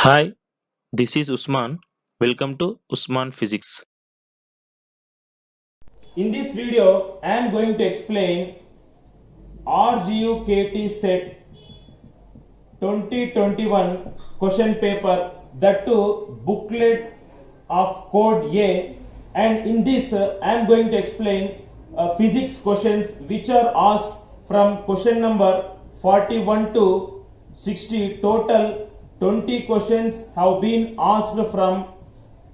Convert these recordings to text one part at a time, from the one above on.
Hi, this is Usman. Welcome to Usman Physics. In this video, I am going to explain RGUKT set 2021 question paper, that too booklet of code A, and in this I am going to explain physics questions which are asked from question number 41 to 60. Total 20 questions have been asked from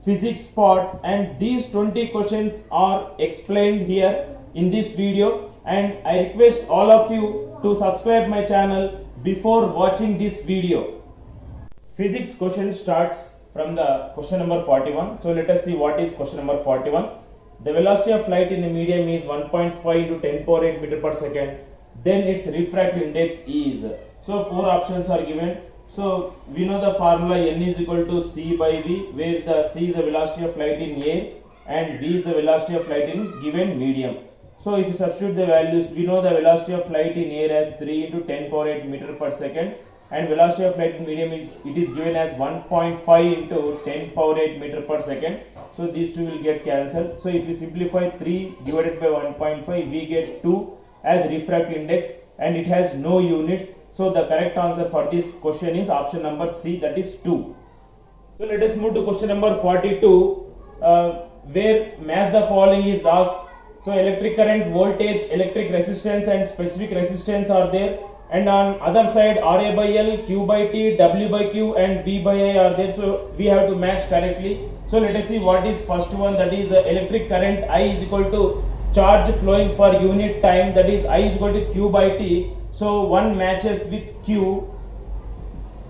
physics part, and these 20 questions are explained here in this video, and I request all of you to subscribe my channel before watching this video. Physics question starts from the question number 41. So let us see what is question number 41. The velocity of light in a medium is 1.5 into 10 power 8 meter per second. Then its refractive index is. So four options are given. So we know the formula n is equal to c by v, where the c is the velocity of light in air and v is the velocity of light in given medium. So if you substitute the values, we know the velocity of light in air as 3 into 10 power 8 meter per second, and velocity of light in medium is given as 1.5 into 10 power 8 meter per second. So these two will get cancelled. So if you simplify 3 divided by 1.5, we get 2 as refractive index, and it has no units. So the correct answer for this question is option number C, that is 2. So let us move to question number 42, where match the following is asked. So electric current, voltage, electric resistance and specific resistance are there, and on other side Ra by L, Q by T, W by Q and V by I are there. So we have to match correctly. So let us see what is first one, that is electric current I is equal to charge flowing per unit time, that is I is equal to Q by T. So one matches with Q.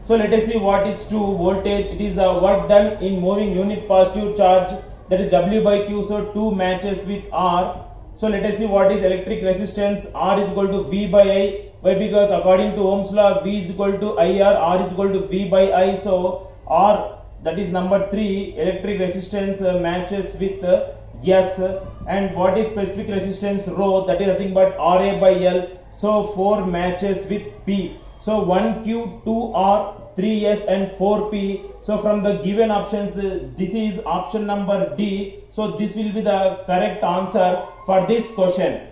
So let us see what is 2. Voltage, it is the work done in moving unit positive charge, that is W by Q. So 2 matches with R. So let us see what is electric resistance. R is equal to V by I. Why? Because according to Ohm's law, V is equal to IR, R is equal to V by I. So R, that is number 3, electric resistance matches with S. And what is specific resistance? Rho, that is nothing but Ra by L. So 4 matches with P. So 1Q, 2R, 3S and 4P. So from the given options, this is option number D. So this will be the correct answer for this question.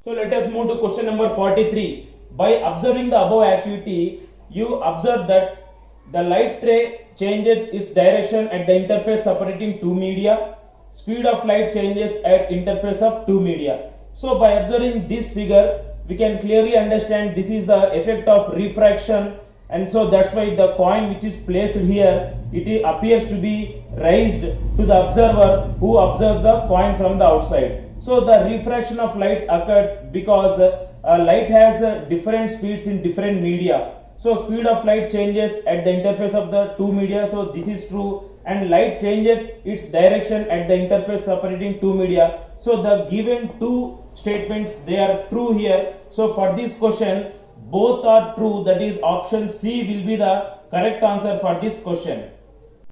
So let us move to question number 43. By observing the above activity, you observe that the light ray changes its direction at the interface separating two media. Speed of light changes at interface of two media. So by observing this figure, we can clearly understand this is the effect of refraction, and so that's why the coin which is placed here, it appears to be raised to the observer who observes the coin from the outside. So the refraction of light occurs because light has different speeds in different media. So speed of light changes at the interface of the two media, so this is true, and light changes its direction at the interface separating two media. So the given two statements, they are true here. So for this question, both are true, that is option C will be the correct answer for this question.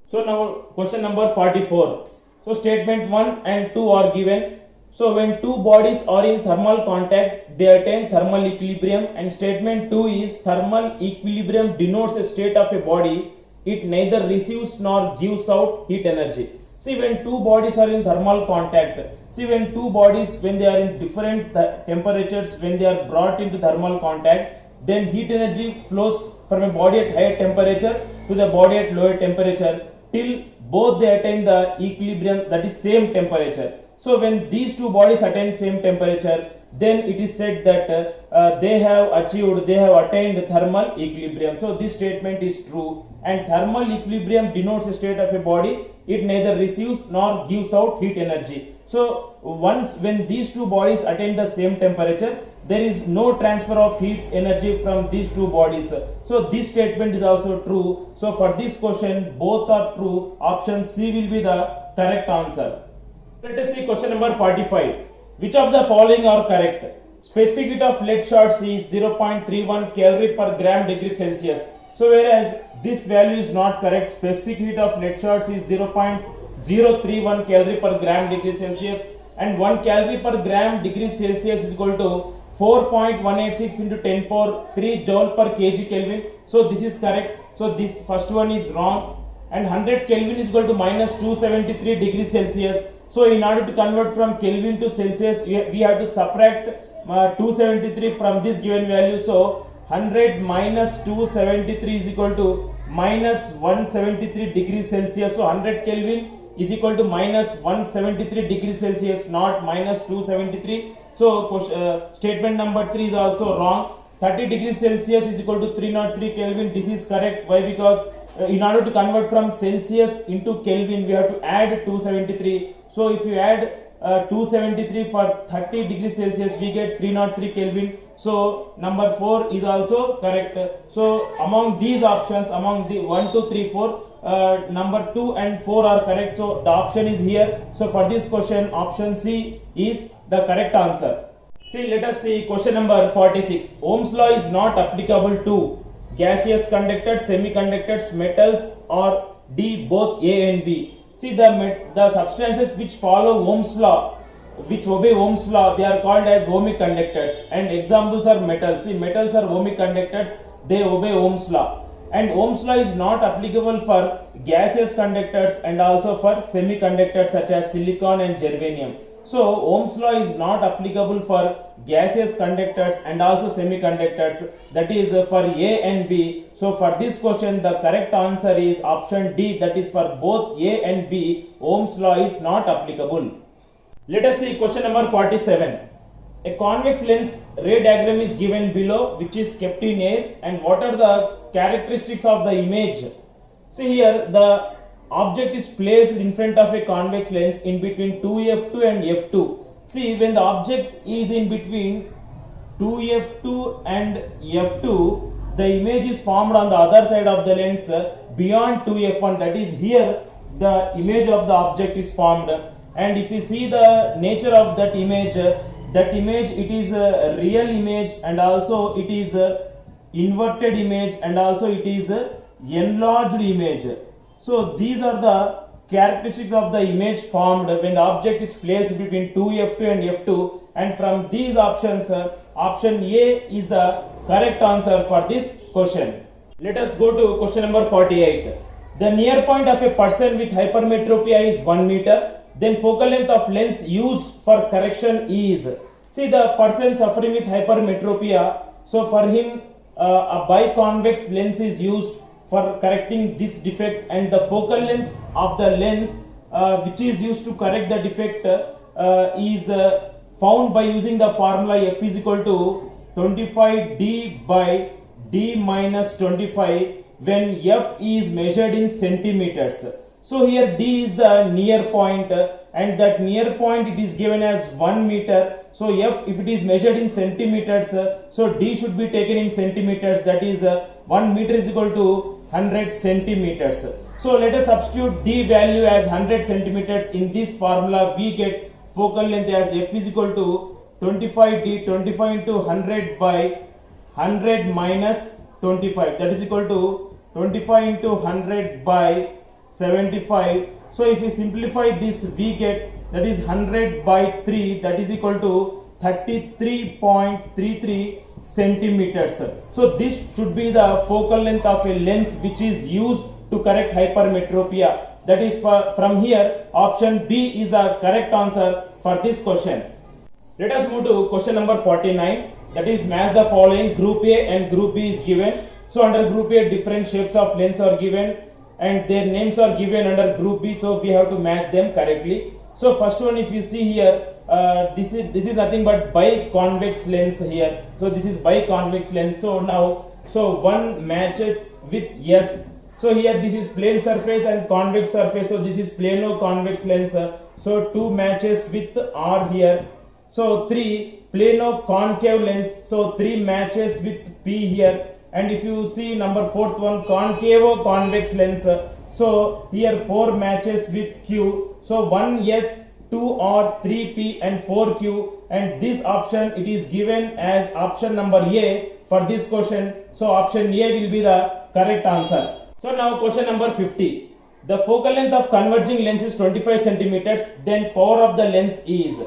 So now question number 44. So statement 1 and 2 are given. So when two bodies are in thermal contact, they attain thermal equilibrium, and statement 2 is thermal equilibrium denotes a state of a body. It neither receives nor gives out heat energy. See, when two bodies are in thermal contact, when two bodies, when they are in different temperatures, when they are brought into thermal contact, then heat energy flows from a body at higher temperature to the body at lower temperature till both they attain the equilibrium, that is same temperature. So when these two bodies attain same temperature, then it is said that they have attained thermal equilibrium. So this statement is true, and thermal equilibrium denotes a state of a body. It neither receives nor gives out heat energy. So when these two bodies attain the same temperature, there is no transfer of heat energy from these two bodies. So this statement is also true. So for this question, both are true. Option C will be the correct answer. Let us see question number 45. Which of the following are correct? Specific heat of lead shots is 0.31 calorie per gram degree Celsius. So whereas this value is not correct, specific heat of lead shots is 0.031 calorie per gram degree Celsius, and 1 calorie per gram degree Celsius is equal to 4.186 into 10 power 3 joule per kg Kelvin. So this is correct. So this first one is wrong. and 100 Kelvin is equal to minus 273 degrees Celsius. So in order to convert from Kelvin to Celsius, we have to subtract 273 from this given value. So 100 minus 273 is equal to minus 173 degrees Celsius. So 100 Kelvin is equal to minus 173 degrees Celsius, not minus 273. So statement number 3 is also wrong. 30 degrees Celsius is equal to 303 Kelvin. This is correct. Why? Because in order to convert from Celsius into Kelvin, we have to add 273. So if you add 273 for 30 degrees Celsius, we get 303 Kelvin. So number 4 is also correct. So among these options, among the 1, 2, 3, 4, number 2 and 4 are correct. So the option is here. So for this question, option C is the correct answer. See, let us see question number 46. Ohm's law is not applicable to gaseous conductors, semiconductors, metals, or D, both A and B. See, the substances which follow Ohm's law, which obey Ohm's law, they are called as ohmic conductors. And examples are metals. See, metals are ohmic conductors, they obey Ohm's law. And Ohm's law is not applicable for gaseous conductors and also for semiconductors such as silicon and germanium. So Ohm's law is not applicable for gaseous conductors and also semiconductors, that is for A and B. So for this question, the correct answer is option D, that is for both A and B, Ohm's law is not applicable. Let us see question number 47. A convex lens ray diagram is given below, which is kept in air, and what are the characteristics of the image? See here, the object is placed in front of a convex lens in between 2f2 and f2. See, when the object is in between 2f2 and f2, the image is formed on the other side of the lens beyond 2f1. That is, here the image of the object is formed. And if you see the nature of that image, it is a real image, and also it is a inverted image, and also it is a enlarged image. So these are the characteristics of the image formed when the object is placed between 2f2 and f2, and from these options, option A is the correct answer for this question. Let us go to question number 48. The near point of a person with hypermetropia is 1 meter. Then focal length of lens used for correction is. See, the person suffering with hypermetropia, so for him a biconvex lens is used for correcting this defect, and the focal length of the lens which is used to correct the defect is found by using the formula F is equal to 25D by D minus 25 when F is measured in centimeters. So here D is the near point, and that near point it is given as 1 meter. So F, if it is measured in centimeters, so D should be taken in centimeters, that is 1 meter is equal to 100 centimeters. So let us substitute D value as 100 centimeters in this formula. We get focal length as F is equal to 25D, 25 into 100 by 100 minus 25, that is equal to 25 into 100 by 75. So if we simplify this, we get, that is 100 by 3, that is equal to 33.33 centimeters. So this should be the focal length of a lens which is used to correct hypermetropia. That is, from here option B is the correct answer for this question. Let us move to question number 49. That is, match the following. Group A and Group B is given. So under Group A, different shapes of lens are given and their names are given under Group B. So we have to match them correctly. So first one, if you see here, this is nothing but biconvex lens here. So this is biconvex lens. So now, one matches with S. So here this is plane surface and convex surface. So this is plano-convex lens. So 2 matches with R here. So 3 plano-concave lens. So 3 matches with P here. And if you see number 4th one, concavo-convex lens. So here 4 matches with Q. So 1 S, 2 R, 3 P and 4 Q. And this option, it is given as option number A for this question. So option A will be the correct answer. So now question number 50. The focal length of converging lens is 25 centimeters. Then power of the lens is.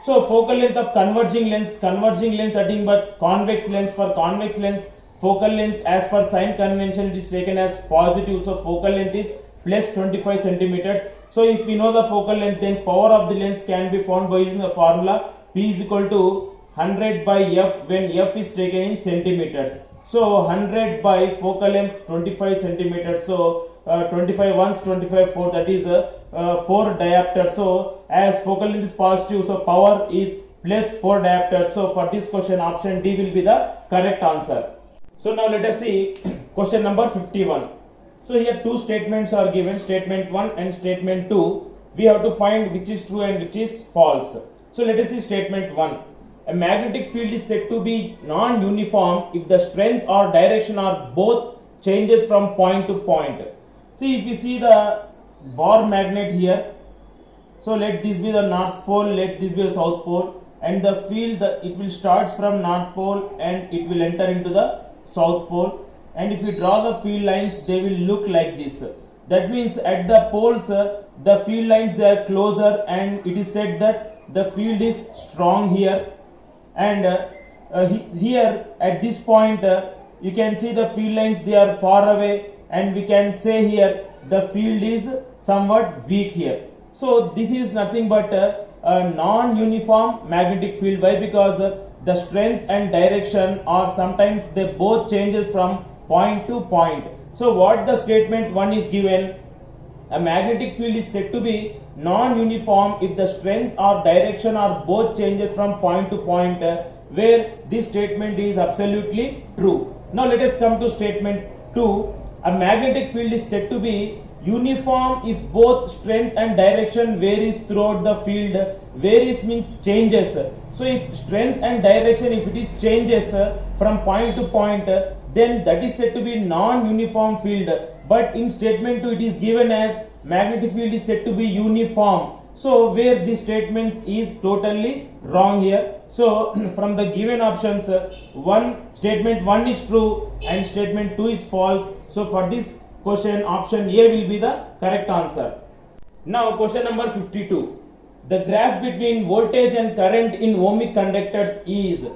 So focal length of converging lens, nothing but convex lens. For convex lens, focal length as per sign convention it is taken as positive. So focal length is plus 25 centimeters. So if we know the focal length, then power of the lens can be found by using the formula P is equal to 100 by F when F is taken in centimeters. So 100 by focal length 25 centimeters. So 25 ones, 25 4, that is 4 diopter. So as focal length is positive, so power is plus 4 diopters. So for this question, option D will be the correct answer. So now let us see question number 51. So here two statements are given, statement 1 and statement 2. We have to find which is true and which is false. So let us see statement 1. A magnetic field is said to be non-uniform if the strength or direction or both changes from point to point. See, if you see the bar magnet here, so let this be the north pole, let this be the south pole, and the field, it will start from north pole and it will enter into the south pole. And if you draw the field lines, they will look like this. That means at the poles, the field lines, they are closer, and it is said that the field is strong here. And here at this point, you can see the field lines, they are far away, and we can say here the field is somewhat weak here. So this is nothing but a non-uniform magnetic field. Why? Because the strength and direction, or sometimes they both changes from point to point. So what the statement 1 is given, a magnetic field is said to be non-uniform if the strength or direction or both changes from point to point, where this statement is absolutely true. Now let us come to statement 2. A magnetic field is said to be uniform if both strength and direction varies throughout the field. Varies means changes. So if strength and direction, if it is changes from point to point, then that is said to be non-uniform field. But in statement 2, it is given as magnetic field is said to be uniform. So where this statement is totally wrong here. So from the given options, statement 1 is true and statement 2 is false. So for this question, option A will be the correct answer. Now question number 52. The graph between voltage and current in ohmic conductors is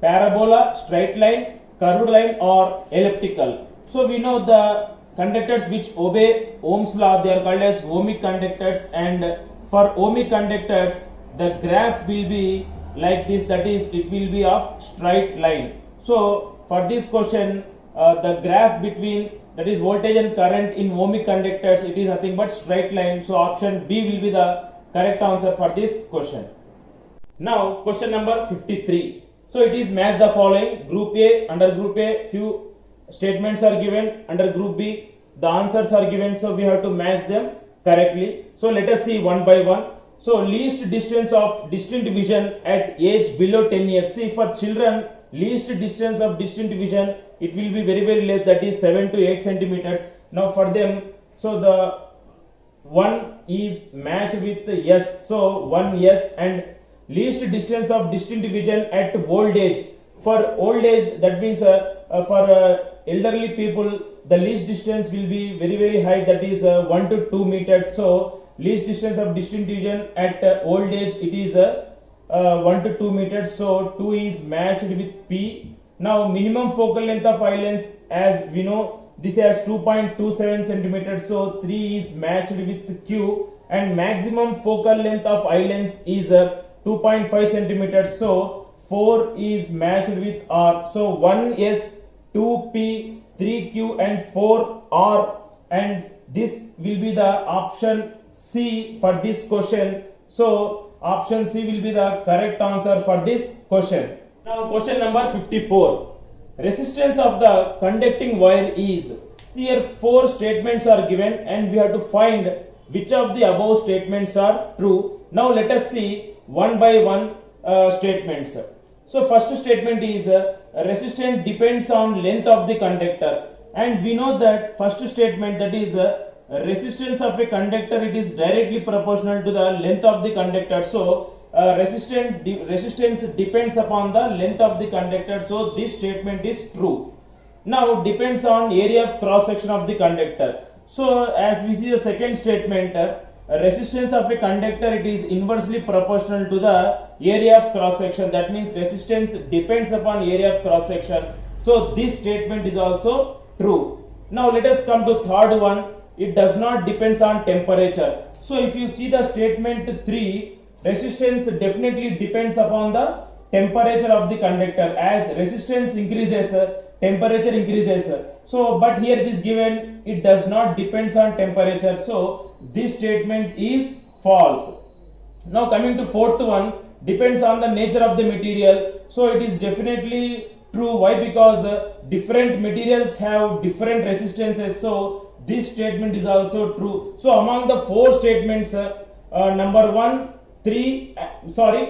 parabola, straight line, curved line, or elliptical. So we know the conductors which obey Ohm's law, they are called as ohmic conductors, and for ohmic conductors the graph will be like this, that is, it will be of straight line. So for this question, the graph between, that is, voltage and current in ohmic conductors, it is nothing but straight line. So option B will be the correct answer for this question. Now question number 53. So it is match the following. Group A, under group A few statements are given, under group B the answers are given, so we have to match them correctly. So let us see one by one. So least distance of distant vision at age below 10 years. See, for children, least distance of distant vision, it will be very less, that is 7 to 8 centimeters. Now for them, so the one is matched with yes, so 1 yes. And least distance of distant vision at old age. For old age, that means for elderly people, the least distance will be very high, that is 1 to 2 meters. So least distance of distant vision at old age, it is 1 to 2 meters. So 2 is matched with P. Now minimum focal length of eye lens, as we know, this has 2.27 centimeters. So 3 is matched with Q, and maximum focal length of eye lens is 2.5 centimeters. So 4 is matched with R. So 1S, 2P, 3Q, and 4R, and this will be the option C for this question. So option C will be the correct answer for this question. Now question number 54. Resistance of the conducting wire is. See, here 4 statements are given and we have to find which of the above statements are true. Now let us see one by one statements. So first statement is resistance depends on length of the conductor, and we know that first statement, that is resistance of a conductor, it is directly proportional to the length of the conductor. So resistance depends upon the length of the conductor, so this statement is true. Now depends on area of cross section of the conductor. So as we see the second statement, resistance of a conductor, it is inversely proportional to the area of cross section. That means resistance depends upon area of cross section. So this statement is also true. Now let us come to third one. it does not depends on temperature. So if you see the statement 3, resistance definitely depends upon the temperature of the conductor. As resistance increases, temperature increases. So but here it is given it does not depends on temperature, so this statement is false. Now coming to fourth one, depends on the nature of the material. So it is definitely true. Why? Because different materials have different resistances, so this statement is also true. So among the four statements, number 1, 3,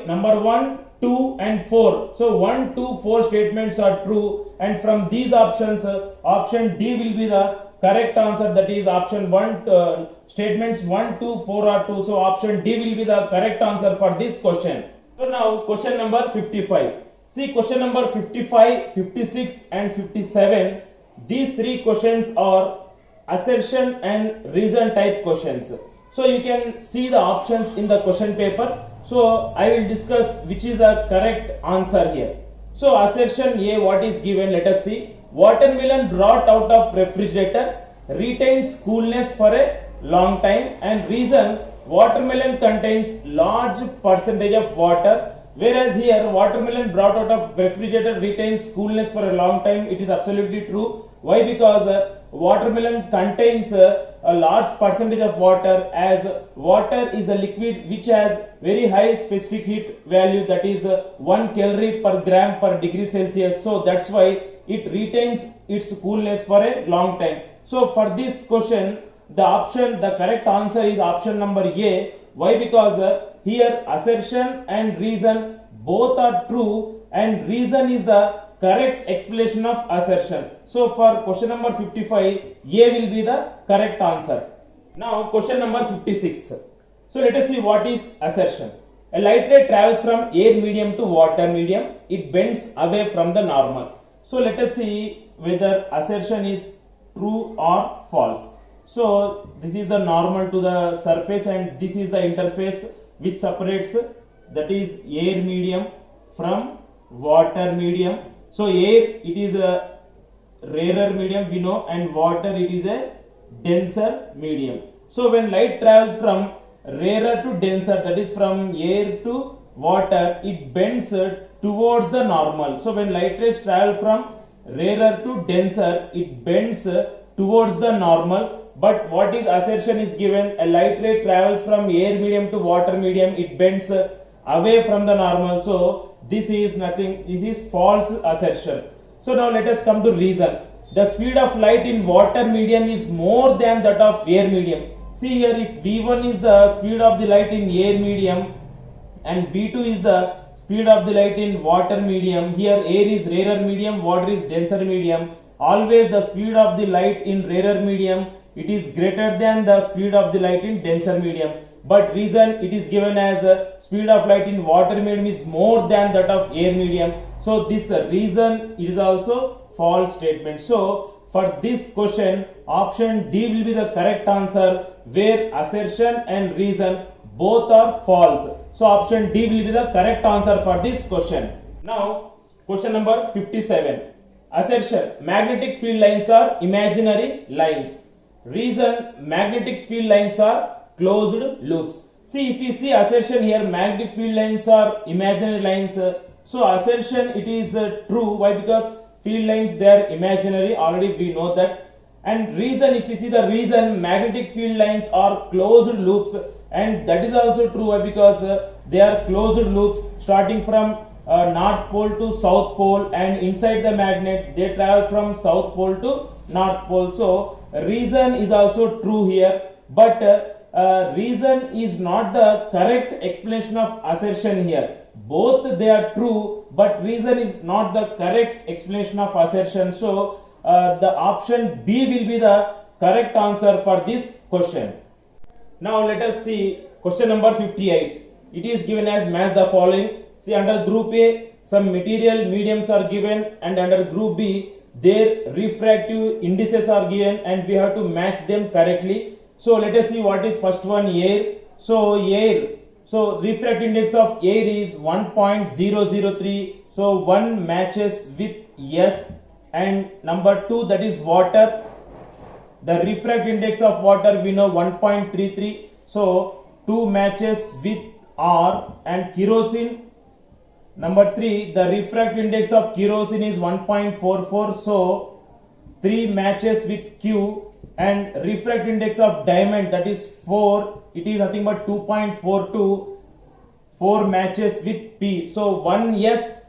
number 1, 2 and 4. So 1, 2, 4 statements are true, and from these options, option D will be the correct answer. That is option 1, statements 1, 2, 4 are true. So option D will be the correct answer for this question. So now question number 55. See, question number 55, 56 and 57. These three questions are assertion and reason type questions. So you can see the options in the question paper. So I will discuss which is the correct answer here. So assertion A, what is given? Let us see. Watermelon brought out of refrigerator retains coolness for a long time, and reason, watermelon contains large percentage of water, whereas here watermelon brought out of refrigerator retains coolness for a long time. It is absolutely true. Why? Because watermelon contains a large percentage of water, as water is a liquid which has very high specific heat value, that is 1 calorie per gram per degree Celsius. So that's why it retains its coolness for a long time. So for this question, the correct answer is option number A. Why? Because here assertion and reason both are true, and reason is the correct explanation of assertion. So for question number 55, A will be the correct answer. Now question number 56. So let us see what is assertion. A light ray travels from air medium to water medium. It bends away from the normal. So let us see whether assertion is true or false. So this is the normal to the surface, and this is the interface which separates, that is air medium from water medium. So air, it is a rarer medium we know, and water, it is a denser medium. So when light travels from rarer to denser, that is from air to water, it bends towards the normal. So when light rays travel from rarer to denser, it bends towards the normal. But what is assertion is given? A light ray travels from air medium to water medium, it bends away from the normal. So this is nothing, this is false assertion. So now let us come to reason. The speed of light in water medium is more than that of air medium. See here, if V1 is the speed of the light in air medium and V2 is the speed of the light in water medium, here air is rarer medium, water is denser medium. Always the speed of the light in rarer medium, it is greater than the speed of the light in denser medium. But reason, it is given as speed of light in water medium is more than that of air medium. So this reason is also false statement. So for this question, option D will be the correct answer, where assertion and reason both are false. So option D will be the correct answer for this question. Now question number 57. Assertion, magnetic field lines are imaginary lines. Reason, magnetic field lines are closed loops. See, if you see assertion here, magnetic field lines are imaginary lines. So assertion, it is true. Why? Because field lines, they are imaginary, already we know that. And reason, if you see the reason, magnetic field lines are closed loops, and that is also true. Why? Because they are closed loops starting from North Pole to South Pole, and inside the magnet they travel from South Pole to North Pole. So reason is also true here, but reason is not the correct explanation of assertion here. Both they are true, but reason is not the correct explanation of assertion. So the option B will be the correct answer for this question. Now let us see question number 58. It is given as match the following. See, under group A, some material mediums are given, and under group B, their refractive indices are given, and we have to match them correctly. So let us see what is first one, air. So air, so refractive index of air is 1.003. So 1 matches with yes, and number 2, that is water. The refractive index of water we know 1.33. So 2 matches with R and kerosene. Number 3, the refractive index of kerosene is 1.44. So 3 matches with Q, and refractive index of diamond, that is 4. It is nothing but 2.42. 4 matches with P. So 1 S,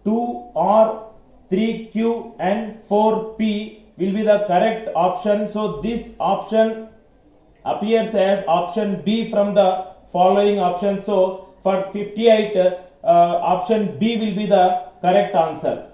2 R, 3 Q and 4 P will be the correct option. So this option appears as option B from the following options. So for 58, option B will be the correct answer.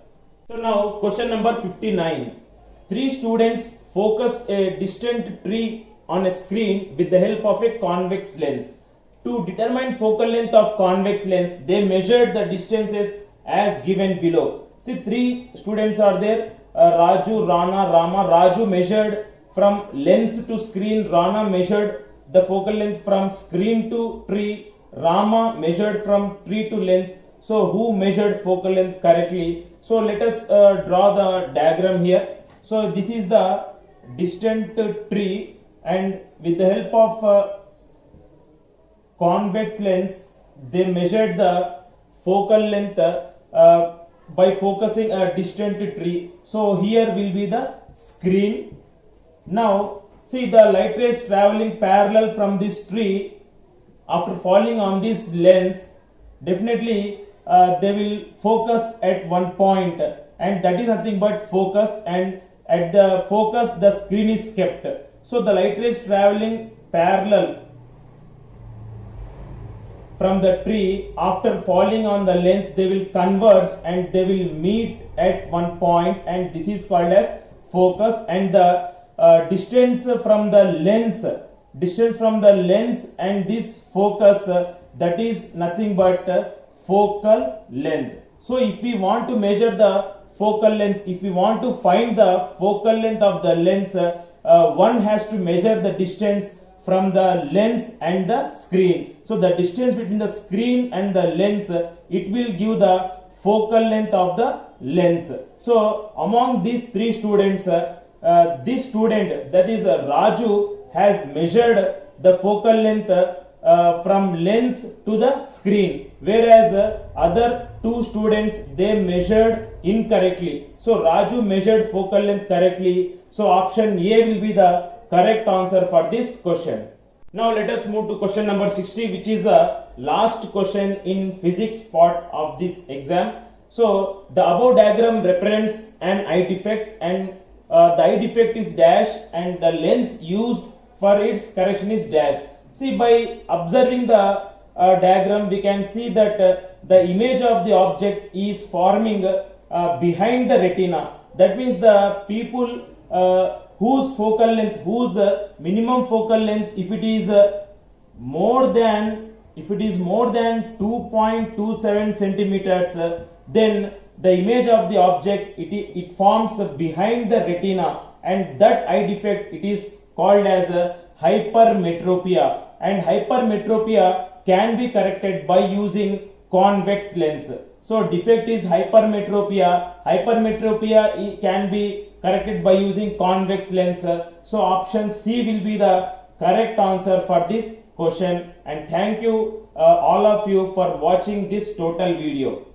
So now question number 59. 3 students focus a distant tree on a screen with the help of a convex lens. To determine focal length of convex lens, they measured the distances as given below. See, 3 students are there. Raju, Rana, Rama. Raju measured from lens to screen. Rana measured the focal length from screen to tree. Rama measured from tree to lens. So who measured focal length correctly? So let us draw the diagram here. So this is the distant tree, and with the help of convex lens they measured the focal length by focusing a distant tree. So here will be the screen. Now see, the light rays traveling parallel from this tree after falling on this lens, definitely they will focus at one point, and that is nothing but focus, and at the focus the screen is kept. So the light rays traveling parallel from the tree after falling on the lens, they will converge and they will meet at one point, and this is called as focus. And the distance from the lens and this focus, that is nothing but focal length. So if we want to measure the focal length, if we want to find the focal length of the lens, one has to measure the distance from the lens and the screen. So the distance between the screen and the lens, it will give the focal length of the lens. So among these 3 students, this student, that is Raju, has measured the focal length from lens to the screen, whereas other 2 students, they measured incorrectly. So Raju measured focal length correctly. So option A will be the correct answer for this question. Now let us move to question number 60, which is the last question in physics part of this exam. So the above diagram represents an eye defect, and the eye defect is dash, and the lens used for its correction is dash. See, by observing the diagram, we can see that the image of the object is forming behind the retina. That means the people whose focal length, whose minimum focal length, if it is more than 2.27 centimeters, then the image of the object, it forms behind the retina, and that eye defect, it is called as hypermetropia. And hypermetropia can be corrected by using convex lens. So defect is hypermetropia. Hypermetropia can be corrected by using convex lens. So option C will be the correct answer for this question. And thank you all of you for watching this total video.